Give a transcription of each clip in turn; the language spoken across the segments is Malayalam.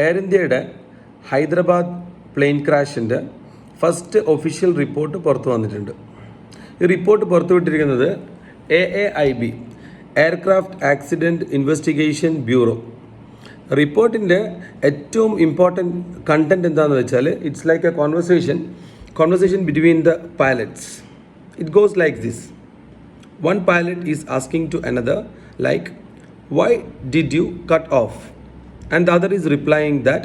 എയർ ഇന്ത്യയുടെ ഹൈദരാബാദ് പ്ലെയിൻ ക്രാഷിൻ്റെ ഫസ്റ്റ് ഒഫീഷ്യൽ റിപ്പോർട്ട് പുറത്തു വന്നിട്ടുണ്ട്. ഈ റിപ്പോർട്ട് പുറത്തുവിട്ടിരിക്കുന്നത് AAIB aircraft accident investigation bureau. റിപ്പോർട്ടിൻ്റെ ഏറ്റവും ഇമ്പോർട്ടൻറ്റ് കണ്ടൻറ്റ് എന്താണെന്ന് വെച്ചാൽ it's like a conversation between the pilots. It goes like this. One pilot is asking to another like, why did you cut off? And the other is replying that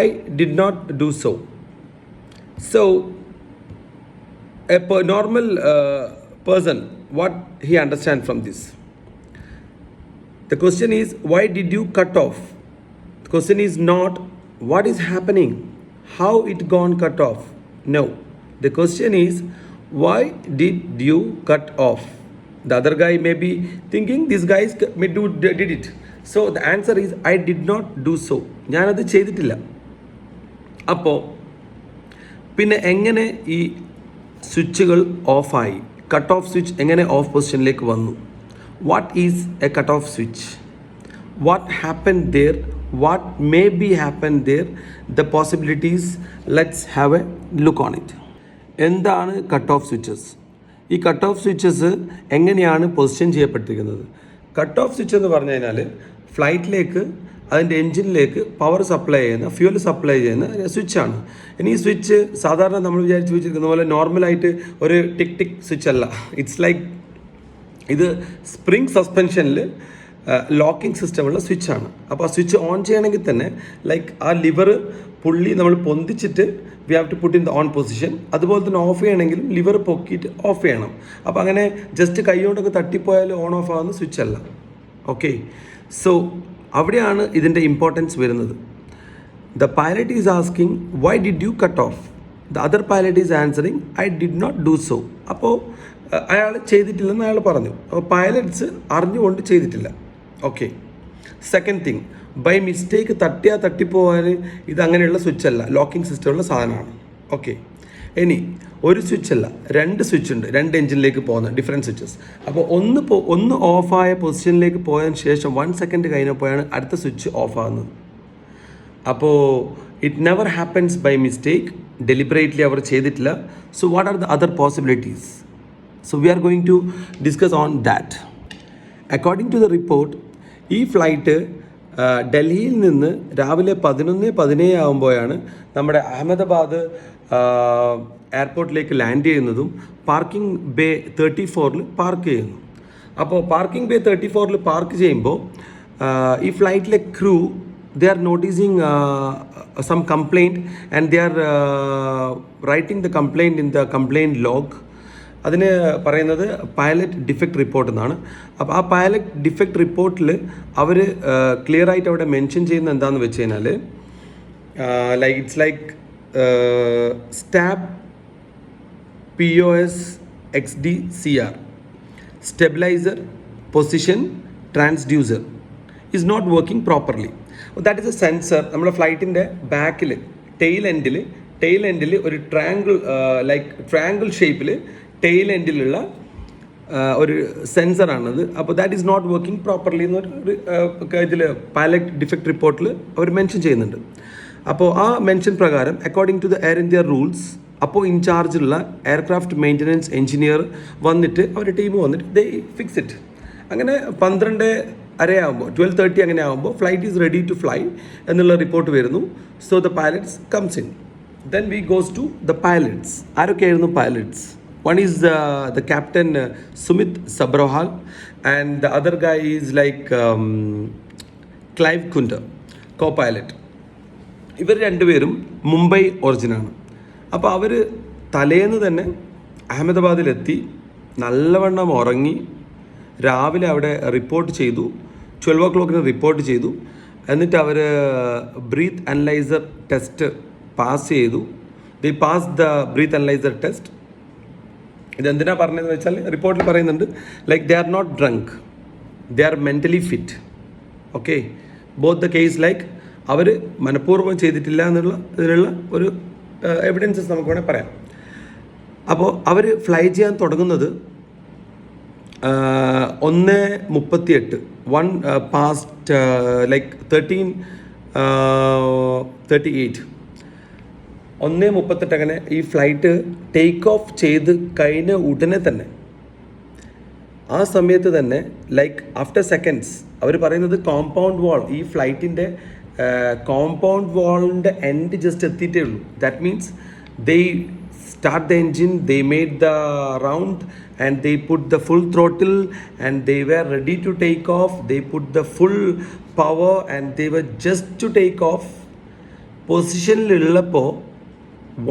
I did not do so. So a normal person, what he understands from this? The question is, why did you cut off? The question is not what is happening, how it gone cut off. No, the question is, why did you cut off? The other guy may be thinking this guy did it. So the answer is, I did not do so. ഞാനത് ചെയ്തിട്ടില്ല. അപ്പോൾ പിന്നെ എങ്ങനെ ഈ സ്വിച്ചുകൾ ഓഫായി? കട്ട് ഓഫ് സ്വിച്ച് എങ്ങനെ ഓഫ് പൊസിഷനിലേക്ക് വന്നു? What is a cut off switch? What happen there? What may be happen there, the possibilities, let's have a look on it. എന്താണ് കട്ട് ഓഫ് സ്വിച്ചസ്? ഈ കട്ട് ഓഫ് സ്വിച്ചസ് എങ്ങനെയാണ് പൊസിഷൻ ചെയ്യപ്പെട്ടിരിക്കുന്നത്? കട്ട് ഓഫ് സ്വിച്ച് എന്ന് പറഞ്ഞു കഴിഞ്ഞാൽ ഫ്ലൈറ്റിലേക്ക് അതിൻ്റെ എൻജിനിലേക്ക് പവർ സപ്ലൈ ചെയ്യുന്ന ഫ്യൂൽ സപ്ലൈ ചെയ്യുന്ന സ്വിച്ചാണ്. ഇനി ഈ സ്വിച്ച് സാധാരണ നമ്മൾ വിചാരിച്ച് വെച്ചിരിക്കുന്ന പോലെ നോർമലായിട്ട് ഒരു ടിക് ടിക് സ്വിച്ച് അല്ല. ഇറ്റ്സ് ലൈക്ക് ഇത് സ്പ്രിംഗ് സസ്പെൻഷനിൽ ലോക്കിംഗ് സിസ്റ്റമുള്ള സ്വിച്ചാണ്. അപ്പോൾ ആ സ്വിച്ച് ഓൺ ചെയ്യണമെങ്കിൽ തന്നെ ലൈക്ക് ആ ലിവർ പുള്ളി നമ്മൾ പൊന്തിച്ചിട്ട് we have to put in the on position. അതുപോലെ തന്നെ ഓഫ് ചെയ്യണമെങ്കിലും ലിവർ പൊക്കിയിട്ട് ഓഫ് ചെയ്യണം. അപ്പോൾ അങ്ങനെ ജസ്റ്റ് കൈ കൊണ്ടൊക്കെ തട്ടിപ്പോയാൽ ഓൺ ഓഫ് ആകുന്ന സ്വിച്ച് അല്ല. ഓക്കെ, സോ അവിടെയാണ് ഇതിൻ്റെ ഇമ്പോർട്ടൻസ് വരുന്നത്. The pilot is asking why did you cut off? The other pilot is answering I did not do so. അപ്പോൾ അയാൾ ചെയ്തിട്ടില്ലെന്ന് അയാൾ പറഞ്ഞു. അപ്പോൾ പൈലറ്റ്സ് അറിഞ്ഞുകൊണ്ട് ചെയ്തിട്ടില്ല. Okay, second thing, by mistake തട്ടിപ്പോകാൻ ഇത് അങ്ങനെയുള്ള സ്വിച്ചല്ല, ലോക്കിംഗ് സിസ്റ്റമുള്ള സാധനമാണ്. ഓക്കെ, ഇനി ഒരു സ്വിച്ചല്ല, രണ്ട് സ്വിച്ച് ഉണ്ട്, രണ്ട് എഞ്ചിനിലേക്ക് പോകുന്ന ഡിഫറെൻറ്റ് സ്വിച്ചസ്. അപ്പോൾ ഒന്ന് ഓഫായ പൊസിഷനിലേക്ക് പോയതിന് ശേഷം 1 സെക്കൻഡ് കഴിഞ്ഞപ്പോഴാണ് അടുത്ത സ്വിച്ച് ഓഫ് ആകുന്നത്. അപ്പോൾ it never happens by mistake, deliberately അവർ ചെയ്തിട്ടില്ല. So what are the other possibilities? So we are going to discuss on that. According to the report, ഈ ഫ്ലൈറ്റ് ഡൽഹിയിൽ നിന്ന് രാവിലെ 11:17 ആകുമ്പോഴാണ് നമ്മുടെ അഹമ്മദാബാദ് എയർപോർട്ടിലേക്ക് ലാൻഡ് ചെയ്യുന്നതും പാർക്കിംഗ് ബേ 34 പാർക്ക് ചെയ്യുന്നു. അപ്പോൾ പാർക്കിംഗ് ബേ 34 പാർക്ക് ചെയ്യുമ്പോൾ ഈ ഫ്ലൈറ്റിലെ crew they are noticing some complaint and they are writing the complaint in the complaint log. അതിന് പറയുന്നത് പൈലറ്റ് ഡിഫക്റ്റ് റിപ്പോർട്ട് എന്നാണ്. അപ്പോൾ ആ പൈലറ്റ് ഡിഫക്റ്റ് റിപ്പോർട്ടിൽ അവർ ക്ലിയർ ആയിട്ട് അവിടെ മെൻഷൻ ചെയ്യുന്നത് എന്താണെന്ന് വെച്ച് കഴിഞ്ഞാൽ it's like stab POS XDCR stabiliser position transducer is not working properly. That is a sensor. നമ്മുടെ ഫ്ലൈറ്റിൻ്റെ ബാക്കിൽ ടെയിൽ എൻഡിൽ ഒരു ട്രയാങ്കിൾ ഷേപ്പിൽ ടെയിൽ എൻഡിലുള്ള ഒരു സെൻസറാണത്. അപ്പോൾ that is not working properly എന്നൊരു ഇതിൽ പൈലറ്റ് ഡിഫക്റ്റ് റിപ്പോർട്ടിൽ അവർ മെൻഷൻ ചെയ്യുന്നുണ്ട്. അപ്പോൾ ആ മെൻഷൻ പ്രകാരം according to the Air India rules, അപ്പോൾ ഇൻചാർജുള്ള എയർക്രാഫ്റ്റ് മെയിൻ്റനൻസ് എഞ്ചിനീയർ വന്നിട്ട് അവരുടെ ടീം വന്നിട്ട് ദേ ഫിക്സ് ഇറ്റ്. അങ്ങനെ 12:30 ആകുമ്പോൾ 12:30 അങ്ങനെ ആകുമ്പോൾ flight is ready to fly എന്നുള്ള റിപ്പോർട്ട് വരുന്നു. So the pilots comes in. Then we goes to the pilots. ആരൊക്കെയായിരുന്നു pilots? One is the captain Sumit Sabrohal and the other guy is like Clive Kunter, co-pilot. ഇവർ രണ്ടുപേരും മുംബൈ ഒറിജിനാണ്. അപ്പോൾ അവർ തലേന്ന് തന്നെ അഹമ്മദാബാദിലെത്തി നല്ലവണ്ണം ഉറങ്ങി രാവിലെ അവിടെ റിപ്പോർട്ട് ചെയ്തു. 12 o'clock റിപ്പോർട്ട് ചെയ്തു. എന്നിട്ട് അവർ ബ്രീത്ത് അനലൈസർ ടെസ്റ്റ് പാസ് ചെയ്തു. The pass the breath analyser test. ഇതെന്തിനാ പറഞ്ഞതെന്ന് വെച്ചാൽ റിപ്പോർട്ടിൽ പറയുന്നുണ്ട് like they are not drunk, they are mentally fit. Okay, both the case like അവർ മനഃപൂർവ്വം ചെയ്തിട്ടില്ല എന്നുള്ള ഇതിലുള്ള ഒരു എവിഡൻസസ് നമുക്ക് വേണമെങ്കിൽ പറയാം. അപ്പോൾ അവർ ഫ്ലൈ ചെയ്യാൻ തുടങ്ങുന്നത് 1:38 1 past like 13 38 1:38 അങ്ങനെ ഈ ഫ്ലൈറ്റ് ടേക്ക് ഓഫ് ചെയ്ത് കഴിഞ്ഞ ഉടനെ തന്നെ ആ സമയത്ത് തന്നെ ലൈക്ക് ആഫ്റ്റർ സെക്കൻഡ്സ് അവർ പറയുന്നത് കോമ്പൗണ്ട് വാൾ ഈ ഫ്ലൈറ്റിൻ്റെ കോമ്പൗണ്ട് വാളിൻ്റെ എൻഡ് ജസ്റ്റ് എത്തിയിട്ടേ ഉള്ളൂ. That means they start the engine, they made the round and they put the full throttle and they were ready to take off. They put the full power and they were just to take off. Positionilillappo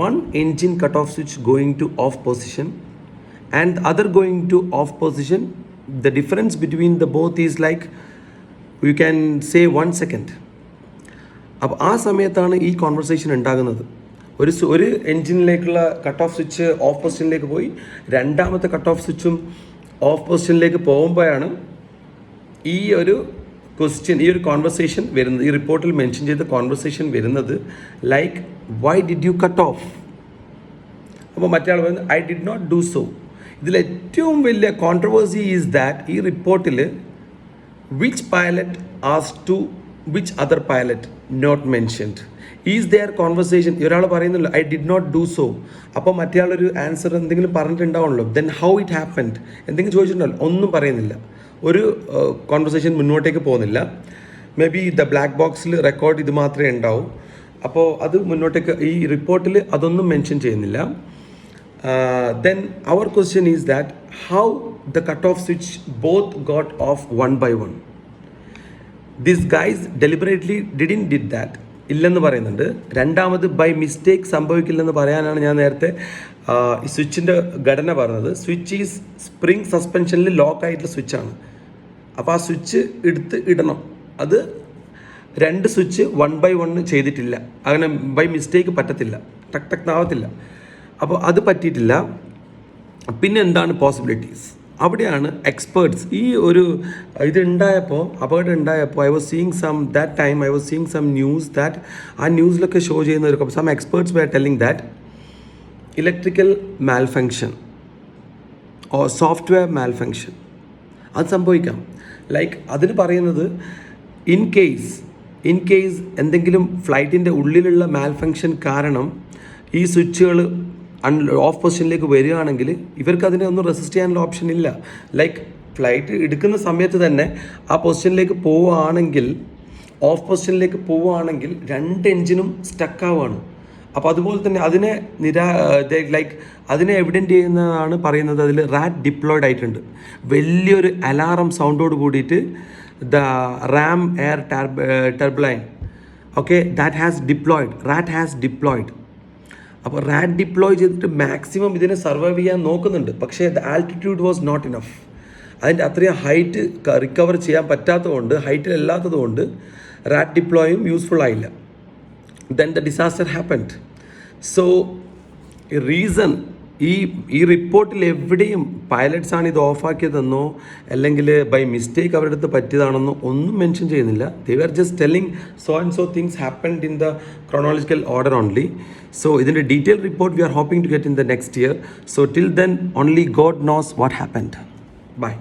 one engine cutoff switch going to off position and the other going to off position. The difference between the both is like you can say 1 second. അപ്പോൾ ആ സമയത്താണ് ഈ കോൺവെർസേഷൻ ഉണ്ടാകുന്നത്. ഒരു എൻജിനിലേക്കുള്ള കട്ട് ഓഫ് സ്വിച്ച് ഓഫ് പൊസിഷനിലേക്ക് പോയി, രണ്ടാമത്തെ കട്ട് ഓഫ് സ്വിച്ചും ഓഫ് പൊസിഷനിലേക്ക് പോകുമ്പോഴാണ് ഈ ഒരു ക്വസ്റ്റ്യൻ, ഈ ഒരു കോൺവെർസേഷൻ വരുന്നത്. ഈ റിപ്പോർട്ടിൽ മെൻഷൻ ചെയ്ത കോൺവെർസേഷൻ വരുന്നത് like why did you cut off. അപ്പോൾ മറ്റേ ആൾ പറയുന്നത് I did not do so. ഇതിൽ ഏറ്റവും വലിയ കോൺട്രവേഴ്സി ഈസ് ദാറ്റ് ഈ റിപ്പോർട്ടിൽ which pilot as to which other pilot not mentioned. Is there conversation. ഒരാൾ പറയുന്നല്ലോ I did not do so, അപ്പോൾ മറ്റേ ആളൊരു ആൻസർ എന്തെങ്കിലും പറഞ്ഞിട്ടുണ്ടാവുമല്ലോ. ദെൻ ഹൗ ഇറ്റ് ഹാപ്പൻഡ് എന്തെങ്കിലും ചോദിച്ചിട്ടുണ്ടല്ലോ, ഒന്നും പറയുന്നില്ല. ഒരു കോൺവെർസേഷൻ മുന്നോട്ടേക്ക് പോകുന്നില്ല. മേ ബി ദ ബ്ലാക്ക് ബോക്സിൽ റെക്കോർഡ് ഇത് മാത്രമേ ഉണ്ടാവൂ. അപ്പോൾ അത് മുന്നോട്ടേക്ക് ഈ റിപ്പോർട്ടിൽ അതൊന്നും മെൻഷൻ ചെയ്യുന്നില്ല. ദെൻ അവർ question is that how the cut off switch both got off 1 by 1. This guys deliberately did that ഇല്ലെന്ന് പറയുന്നുണ്ട്. രണ്ടാമത് ബൈ മിസ്റ്റേക്ക് സംഭവിക്കില്ലെന്ന് പറയാനാണ് ഞാൻ നേരത്തെ ഈ സ്വിച്ചിൻ്റെ ഘടന പറഞ്ഞത്. സ്വിച്ച് ഈസ് സ്പ്രിങ് സസ്പെൻഷനിൽ ലോക്ക് ആയിട്ടുള്ള സ്വിച്ചാണ്. അപ്പോൾ ആ സ്വിച്ച് ഇടണം. അത് 2 സ്വിച്ച് 1 by 1 ചെയ്തിട്ടില്ല. അങ്ങനെ ബൈ മിസ്റ്റേക്ക് പറ്റത്തില്ല, ടക്ക് നാവത്തില്ല. അപ്പോൾ അത് പറ്റിയിട്ടില്ല. പിന്നെ എന്താണ് പോസിബിലിറ്റീസ്? അവിടെയാണ് എക്സ്പേർട്സ് ഈ ഒരു ഇതുണ്ടായപ്പോൾ, അപകടം ഉണ്ടായപ്പോൾ I was seeing that time I was seeing some news that ആ ന്യൂസിലൊക്കെ ഷോ ചെയ്യുന്ന ഒരു some experts were telling that electrical malfunction or software malfunction അത് സംഭവിക്കാം. ലൈക്ക് അതിന് പറയുന്നത് ഇൻ കേസ് എന്തെങ്കിലും ഫ്ലൈറ്റിൻ്റെ ഉള്ളിലുള്ള മാൽഫങ്ഷൻ കാരണം ഈ സ്വിച്ചുകൾ ഓഫ് പൊസിഷനിലേക്ക് വരികയാണെങ്കിൽ ഇവർക്ക് അതിനെ ഒന്നും റെസിസ്റ്റ് ചെയ്യാനുള്ള ഓപ്ഷൻ ഇല്ല. ലൈക്ക് ഫ്ലൈറ്റ് എടുക്കുന്ന സമയത്ത് തന്നെ ആ പൊസിഷനിലേക്ക് പോവുകയാണെങ്കിൽ, ഓഫ് പൊസിഷനിലേക്ക് പോവുകയാണെങ്കിൽ 2 എൻജിനും സ്റ്റക്കാവുകയാണ്. അപ്പോൾ അതുപോലെ തന്നെ അതിനെ അതിനെ എവിഡൻറ്റ് ചെയ്യുന്നതാണ് പറയുന്നത്. അതിൽ റാറ്റ് ഡിപ്ലോയ്ഡ് ആയിട്ടുണ്ട്. വലിയൊരു അലാറം സൗണ്ടോട് കൂടിയിട്ട് the ram air turbine that has deployed, RAT has deployed. അപ്പോൾ റാറ്റ് ഡിപ്ലോയ് ചെയ്തിട്ട് മാക്സിമം ഇതിനെ സർവൈവ് ചെയ്യാൻ നോക്കുന്നുണ്ട്. പക്ഷേ the altitude was not enough. അതിൻ്റെ അത്രയും ഹൈറ്റ് റിക്കവർ ചെയ്യാൻ പറ്റാത്തതുകൊണ്ട്, ഹൈറ്റിലല്ലാത്തതുകൊണ്ട് റാറ്റ് ഡിപ്ലോയും യൂസ്ഫുൾ ആയില്ല. Then the disaster happened. So reason ഈ റിപ്പോർട്ടിൽ എവിടെയും പൈലറ്റ്സ് ആണ് ഇത് ഓഫാക്കിയതെന്നോ അല്ലെങ്കിൽ ബൈ മിസ്റ്റേക്ക് അവരുടെ അടുത്ത് പറ്റിയതാണെന്നോ ഒന്നും മെൻഷൻ ചെയ്യുന്നില്ല. They are just telling so and so things happened in the chronological order only. So ഇതിൻ്റെ detail report we are hoping to get in the next year. So till then only God knows what happened. By.